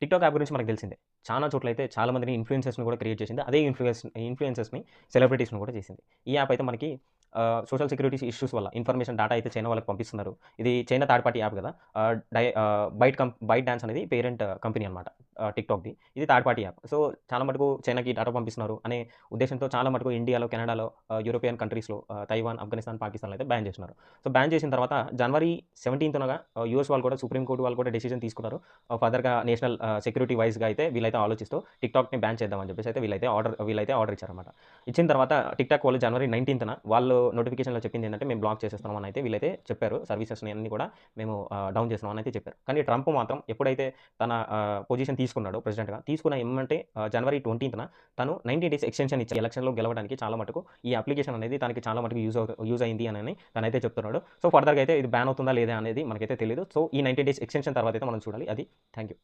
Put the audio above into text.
TikTok app గురించి మనకు తెలిసిందే. చానా చోట్లయితే చాలా మందిని ఇన్‌ఫ్లుయెన్సర్స్‌ని కూడా క్రియేట్ చేసింది. అదే ఇన్‌ఫ్లుయెన్సర్స్‌ని సెలబ్రిటీస్‌ని కూడా చేసింది. ఈ యాప్ అయితే మనకి సోషల్ సెక్యూరిటీ ఇష్యూస్ వల్ల ఇన్ఫర్మేషన్ డేటా అయితే చైనా వాళ్ళకి పంపిస్తున్నారు. ఇది చైనా థర్డ్ పార్టీ యాప్ గదా! బైట్ డాన్స్ అనేది పేరెంట్ కంపెనీ అనమాట. టిక్‌టాక్‌ది. ఇది థర్డ్ పార్టీ యాప్. సో, చాలా మటుకు చైనాకి డేటా పంపిస్తున్నారు అనే ఉద్దేశ్యంతో చాలా మటుకు ఇండియాలో, కెనడాలో, యూరోపియన్ కంట్రీస్‌లో తైవాన్, ఆఫ్ఘనిస్తాన్, పాకిస్తాన్‌లో అయితే బ్యాన్ చేస్తున్నారు. సో, బ్యాన్ చేసిన తర్వాత జనవరి 17థ్ యూఎస్ వాళ్ళు కూడా సుప్రీం కోర్ట్ వాళ్ళు కూడా డెసిషన్ తీసుకున్నారు. ఫర్దర్‌గా నేషనల్ సెక్యూరిటీ వైస్‌గా అయితే వీళ్ళైతే ఆలోచిస్తూ టిక్‌టాక్‌ని బ్యాన్ చేద్దామని చెప్పేసి అయితే వీళ్ళైతే ఆర్డర్ ఇచ్చారన్నమాట. ఇచ్చిన తర్వాత టిక్‌టాక్ వాళ్ళు జనవరి 19థ్ వాళ్ళు నోటిఫికేషన్‌లో చెప్పిందేంటంటే మేము బ్లాక్ చేసేస్తున్నాం అని అయితే వీళ్ళైతే చెప్పారు. సర్వీసెస్‌ని అన్నీ కూడా మేము డౌన్ చేస్తున్నాం అని అయితే చెప్పారు. కానీ ట్రంప్ మాత్రం ఎప్పుడైతే తన పొజిషన్ తీసుకున్నాడో ప్రెసిడెంట్‌గా తీసుకున్న ఎమ్మటే జనవరి 20థ్ తను 90 డేస్ ఎక్స్‌టెన్షన్ ఇచ్చి ఎలక్షన్‌లో గెలవడానికి చాలా మటుకు ఈ అప్లికేషన్ అనేది తనకి చాలా మటుకు యూజ్ అయింది అని తనైతే చెప్తున్నాడు. సో, ఫర్దర్‌గా అయితే ఇది బ్యాన్ అవుతుందా లేదా అనేది మనకైతే తెలీదు. సో, ఈ 90 డేస్ ఎక్స్‌టెన్షన్ తర్వాత అయితే మనం చూడాలి. అది థాంక్ యూ.